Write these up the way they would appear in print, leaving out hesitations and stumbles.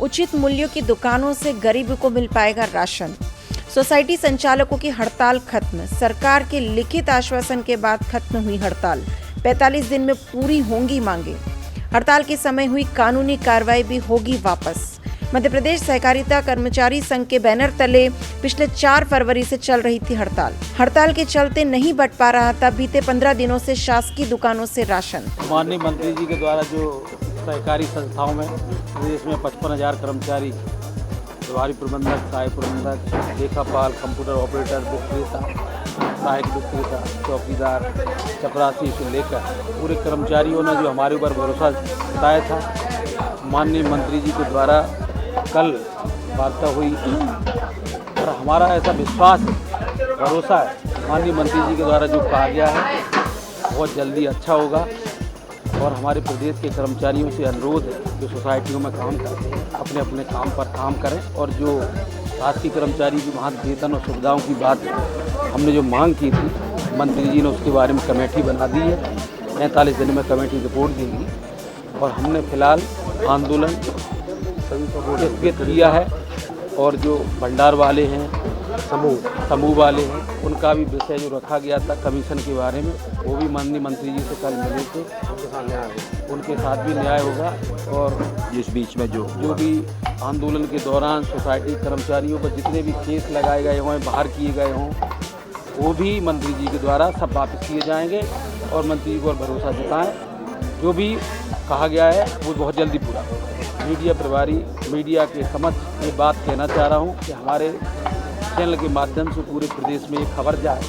उचित मूल्यों की दुकानों से गरीब को मिल पाएगा राशन। सोसाइटी संचालकों की हड़ताल खत्म। सरकार के लिखित आश्वासन के बाद खत्म हुई हड़ताल। 45 दिन में पूरी होंगी मांगे। हड़ताल के समय हुई कानूनी कार्रवाई भी होगी वापस। मध्य प्रदेश सहकारिता कर्मचारी संघ के बैनर तले पिछले 4 फरवरी से चल रही थी हड़ताल। हड़ताल के चलते नहीं बंट पा रहा था बीते 15 दिनों से शासकीय दुकानों से राशन। माननीय मंत्री जी के द्वारा जो सहकारी संस्थाओं में प्रदेश में 55,000 कर्मचारी, प्रभारी प्रबंधक, सहायक प्रबंधक, लेखापाल, कंप्यूटर ऑपरेटर, विक्रेता, सहायक विक्रेता, चौकीदार, चपरासी से लेकर पूरे कर्मचारियों ने जो हमारे ऊपर भरोसा जताया था, माननीय मंत्री जी के द्वारा कल वार्ता हुई और हमारा ऐसा विश्वास है, भरोसा है, माननीय मंत्री जी के द्वारा जो कहा गया है बहुत जल्दी अच्छा होगा। और हमारे प्रदेश के कर्मचारियों से अनुरोध है जो सोसाइटियों में काम करते हैं अपने अपने काम पर काम करें। और जो शासकीय कर्मचारी की वहाँ वेतन और सुविधाओं की बात हमने जो मांग की थी, मंत्री जी ने उसके बारे में कमेटी बना दी है। 45 दिन में कमेटी रिपोर्ट देगी और हमने फिलहाल आंदोलन स्थगित किया है। और जो भंडार वाले हैं, समूह वाले हैं, उनका भी विषय जो रखा गया था कमीशन के बारे में, वो भी माननीय मंत्री जी से कल मिले थे, उनके साथ भी न्याय होगा। और जिस बीच में जो भी आंदोलन के दौरान सोसाइटी कर्मचारियों पर जितने भी केस लगाए गए हों, बाहर किए गए हों, वो भी मंत्री जी के द्वारा सब वापस किए जाएंगे। और मंत्री जी को भरोसा जताएं, जो भी कहा गया है वो बहुत जल्दी पूरा होगा। मीडिया प्रभारी मीडिया के समक्ष ये बात कहना चाह रहा हूँ कि हमारे चैनल के माध्यम से पूरे प्रदेश में ये खबर जाए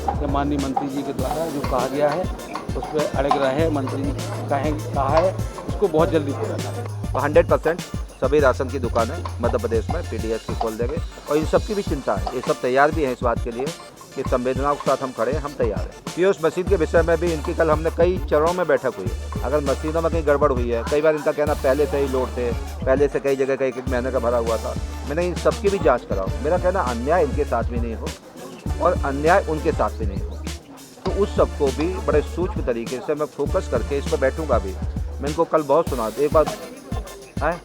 कि माननीय मंत्री जी के द्वारा जो कहा गया है उस पर अड़ग रहे। मंत्री जी कहा है उसको बहुत जल्दी पूरा करें। 100% सभी राशन की दुकानें मध्य प्रदेश में पीडीएस की खोल देंगे। और इन सब की भी चिंता है, ये सब तैयार भी हैं इस बात के लिए कि संवेदनाओं के साथ हम खड़े हैं, हम तैयार हैं। पीओएस मशीन के विषय में भी इनकी कल हमने कई चरणों में बैठक हुई है। अगर मशीनों में कहीं गड़बड़ हुई है, कई बार इनका कहना पहले से ही लोड थे, पहले से कई जगह एक महीने का भरा हुआ था, मैंने इन सब की भी जाँच कराओ। मेरा कहना अन्याय इनके साथ भी नहीं हो और अन्याय उनके साथ भी नहीं हो, तो उस सबको भी बड़े सूक्ष्म तरीके से मैं फोकस करके इस पर बैठूंगा भी। मैं इनको कल बहुत सुना, एक बार है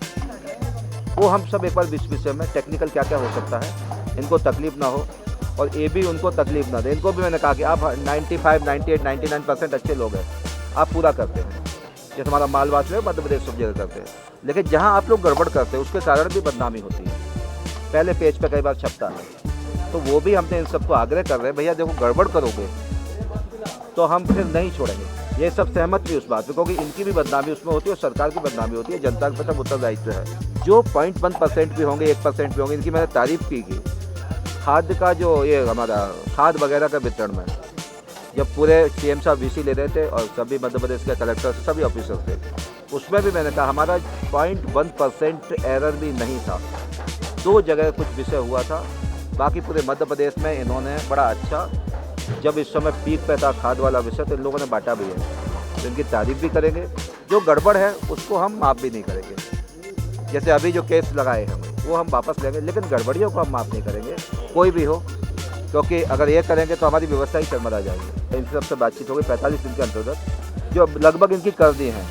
वो हम सब एक बार विषय में टेक्निकल क्या क्या हो सकता है, इनको तकलीफ ना हो और ये भी उनको तकलीफ ना दे। इनको भी मैंने कहा कि आप 95, 98, 99% अच्छे लोग हैं, आप पूरा करते हैं, जैसे हमारा मालवास में मध्य प्रदेश सब जगह करते हैं, लेकिन जहाँ आप लोग गड़बड़ करते हैं उसके कारण भी बदनामी होती है, पहले पेज पे कई बार छपता है। तो वो भी हमने इन सबको आग्रह कर रहे हैं, भैया देखो गड़बड़ करोगे तो हम फिर नहीं छोड़ेंगे। ये सब सहमत भी उस बात पर, क्योंकि इनकी भी बदनामी उसमें होती है और सरकार की बदनामी होती है, जनता का सब उत्तरदायित्व है। जो 0.1% भी होंगे, 1% भी होंगे, इनकी मैंने तारीफ की गई। खाद का जो ये हमारा खाद वगैरह का वितरण में जब पूरे सीएम साहब वीसी ले रहे थे और सभी मध्य प्रदेश के कलेक्टर सभी ऑफिसर थे, उसमें भी मैंने कहा हमारा 0.1% एरर भी नहीं था। 2 जगह कुछ विषय हुआ था, बाकी पूरे मध्य प्रदेश में इन्होंने बड़ा अच्छा, जब इस समय पीक पे था खाद वाला विषय तो इन लोगों ने बांटा भी है, तो इनकी तारीफ भी करेंगे। जो गड़बड़ है उसको हम माफ़ भी नहीं करेंगे। जैसे अभी जो केस लगाए हैं वो हम वापस लेंगे, लेकिन गड़बड़ियों को हम माफ़ नहीं करेंगे, कोई भी हो, क्योंकि अगर ये करेंगे तो हमारी व्यवस्था ही चरमरा जाएगी। इन सबसे बातचीत होगी 45 दिन के अंतर्गत जो लगभग इनकी कर दी हैं।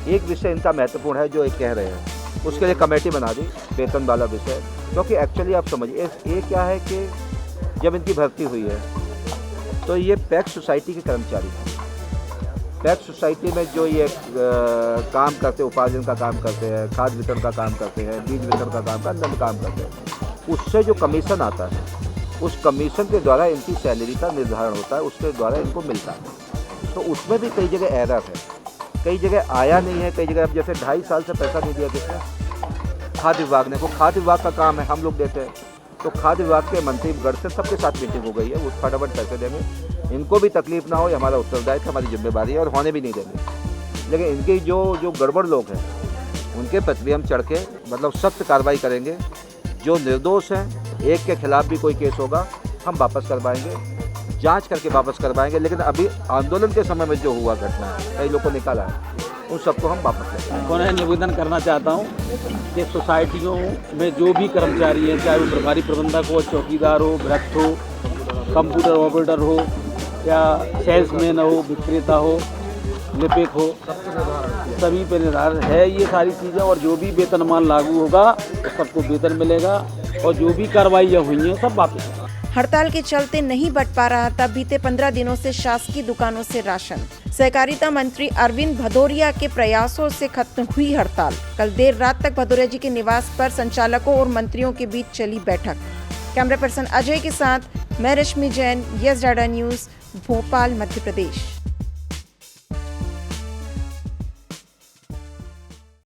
एक विषय इनका महत्वपूर्ण है जो ये कह रहे हैं, उसके लिए कमेटी बना दी, वेतन वाला विषय। क्योंकि एक्चुअली आप समझिए ये क्या है कि जब इनकी भर्ती हुई है तो ये पैक्स सोसाइटी के कर्मचारी हैं। पैक्स सोसाइटी में जो ये काम करते हैं, उपार्जन का काम करते हैं, खाद वितरण का काम करते हैं, बीज वितरण का काम करते हैं, उससे जो कमीशन आता है उस कमीशन के द्वारा इनकी सैलरी का निर्धारण होता है, उसके द्वारा इनको मिलता है। तो उसमें भी कई जगह एरर है, कई जगह आया नहीं है, कई जगह अब जैसे 2.5 साल से पैसा नहीं दिया किसने, खाद्य विभाग ने। वो खाद्य विभाग का काम है, हम लोग देते हैं, तो खाद्य विभाग के मंत्रीगण से सबके साथ मीटिंग हो गई है, वो फटाफट पैसे देंगे। इनको भी तकलीफ ना हो, ये हमारा उत्तरदायित्व, हमारी जिम्मेदारी है और होने भी नहीं देंगे। लेकिन इनके जो गड़बड़ लोग हैं उनके प्रति भी हम चढ़ के मतलब सख्त कार्रवाई करेंगे। जो निर्दोष हैं, एक के खिलाफ भी कोई केस होगा हम वापस करवाएंगे, जांच करके वापस करवाएंगे। लेकिन अभी आंदोलन के समय में जो हुआ घटना है, कई लोगों को निकाला है, उन सबको हम वापस लेंगे। मैं निवेदन करना चाहता हूँ कि सोसाइटियों में जो भी कर्मचारी हैं, चाहे वो प्रभारी प्रबंधक हो, चौकीदार हो, वृक्ष हो, कंप्यूटर ऑपरेटर हो या सेल्समैन हो, विक्रेता हो, लिपिक हो, सभी पे निर्धारित है ये सारी चीज़ें। और जो भी वेतनमान लागू होगा तो सबको वेतन मिलेगा और जो भी कार्रवाइयाँ हुई हैं सब वापस। हड़ताल के चलते नहीं बट पा रहा था बीते 15 दिनों से शासकीय दुकानों से राशन। सहकारिता मंत्री अरविंद भदौरिया के प्रयासों से खत्म हुई हड़ताल। कल देर रात तक भदौरिया जी के निवास पर संचालकों और मंत्रियों के बीच चली बैठक। कैमरा पर्सन अजय के साथ मैं Rashmi Jain, yes data news, Bhopal, Madhya प्रदेश।